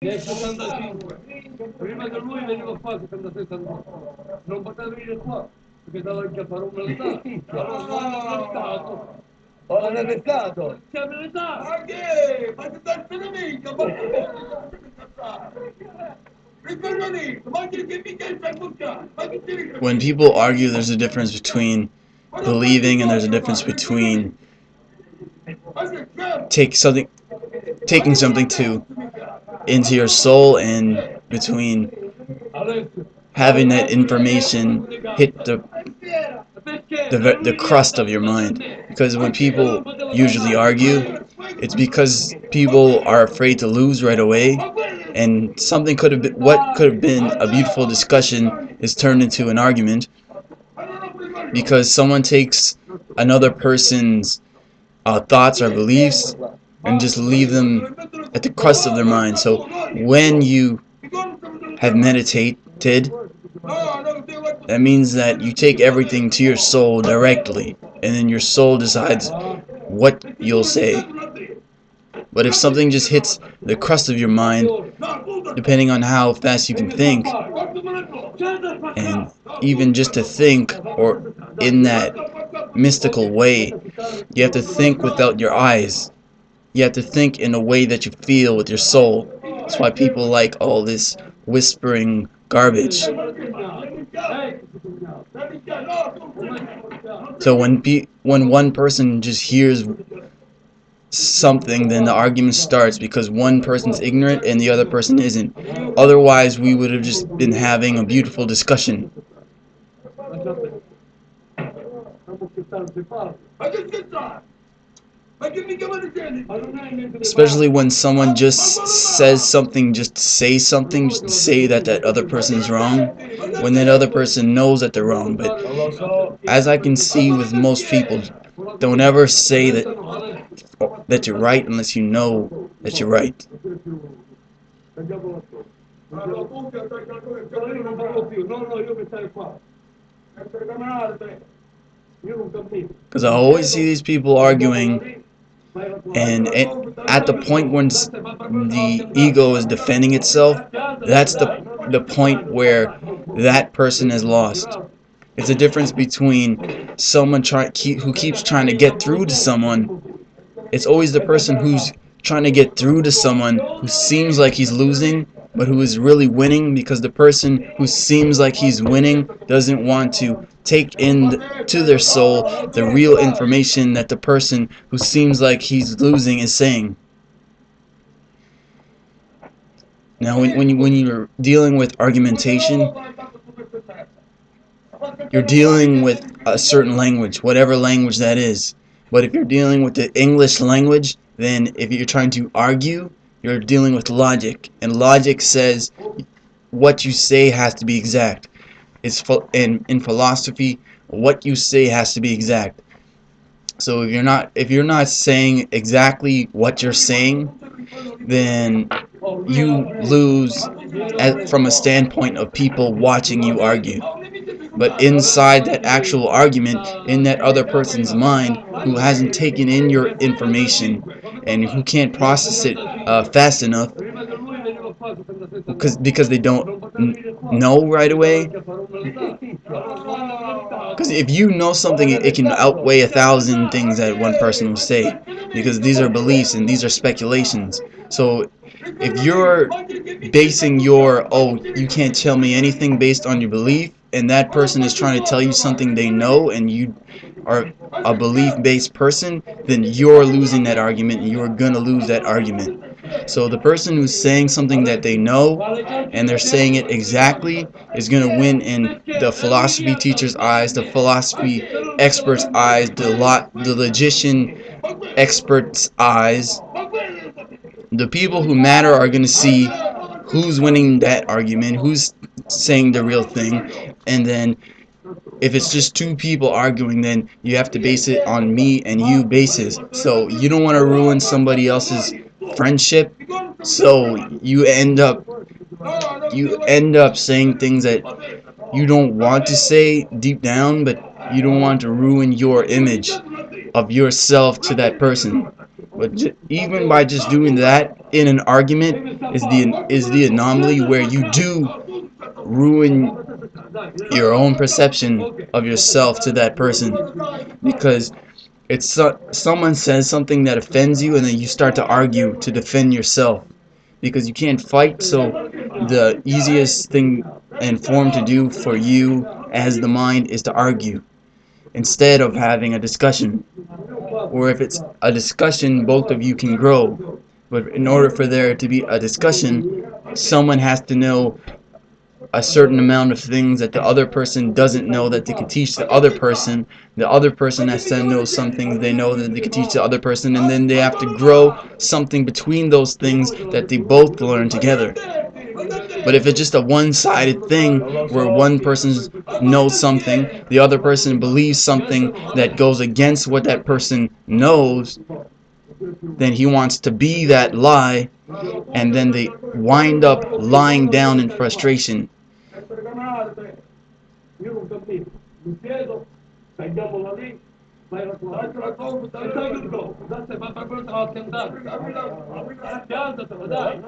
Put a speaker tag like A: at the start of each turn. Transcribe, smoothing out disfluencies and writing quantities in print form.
A: 65. Prima di lui veniva qua 66 non poteva venire qua perché dava anche a fare un militare. Allora non è stato. Ora non è stato. Siamo militari. Ma che? Ma ti stai mica, ma che
B: When people argue, there's a difference between believing and there's a difference between taking something to into your soul and between having that information hit the crust of your mind. Because when people usually argue, it's because people are afraid to lose right away, and something could have been, what could have been a beautiful discussion is turned into an argument because someone takes another person's thoughts or beliefs and just leave them at the crust of their mind. So when you have meditated, that means that you take everything to your soul directly, and then your soul decides what you'll say. But if something just hits the crust of your mind, depending on how fast you can think, and even just to think, or in that mystical way, you have to think without your eyes. You have to think in a way that you feel with your soul. That's why people like all this whispering garbage. So when one person just hears something, then the argument starts because one person's ignorant and the other person isn't. Otherwise, we would have just been having a beautiful discussion. Especially when someone just says something, just to say something, just to say that that other person is wrong, when that other person knows that they're wrong. But as I can see with most people, don't ever say that you're right unless you know that you're right. Because I always see these people arguing, and at the point when the ego is defending itself, that's the point where that person is lost. It's a difference between someone who keeps trying to get through to someone. It's always the person who's trying to get through to someone who seems like he's losing, but who is really winning, because the person who seems like he's winning doesn't want to take to their soul the real information that the person who seems like he's losing is saying. Now, when you're dealing with argumentation, you're dealing with a certain language, whatever language that is. But if you're dealing with the English language, then if you're trying to argue, you're dealing with logic. And logic says what you say has to be exact. In philosophy, what you say has to be exact. So if you're not saying exactly what you're saying, then you lose from a standpoint of people watching you argue. But inside that actual argument, in that other person's mind, who hasn't taken in your information and who can't process it fast enough, because they don't know right away. Because if you know something, it can outweigh 1,000 things that one person will say, because these are beliefs and these are speculations. So if you're basing your, oh, you can't tell me anything based on your belief, and that person is trying to tell you something they know, and you are a belief-based person, then you're losing that argument, and you're going to lose that argument. So the person who's saying something that they know, and they're saying it exactly, is going to win in the philosophy teacher's eyes, the philosophy expert's eyes, the logician expert's eyes. The people who matter are going to see who's winning that argument, who's saying the real thing, and then if it's just two people arguing, then you have to base it on me and you basis. So you don't want to ruin somebody else's friendship, so you end up saying things that you don't want to say deep down, but you don't want to ruin your image of yourself to that person. But even by just doing that in an argument is the anomaly where you do ruin your own perception of yourself to that person, because it's someone says something that offends you and then you start to argue to defend yourself because you can't fight. So the easiest thing and form to do for you as the mind is to argue instead of having a discussion. Or if it's a discussion, both of you can grow. But in order for there to be a discussion, someone has to know a certain amount of things that the other person doesn't know that they could teach the other person. The other person has to know some things they know that they could teach the other person, and then they have to grow something between those things that they both learn together. But if it's just a one-sided thing where one person knows something, the other person believes something that goes against what that person knows, then he wants to be that lie, and then they wind up lying down in frustration.
A: Io non capisco, mi chiedo, tagliamola lì, fai la tua, e taglio il dopo, dai, ma quello te l'ho andato, andatela, dai.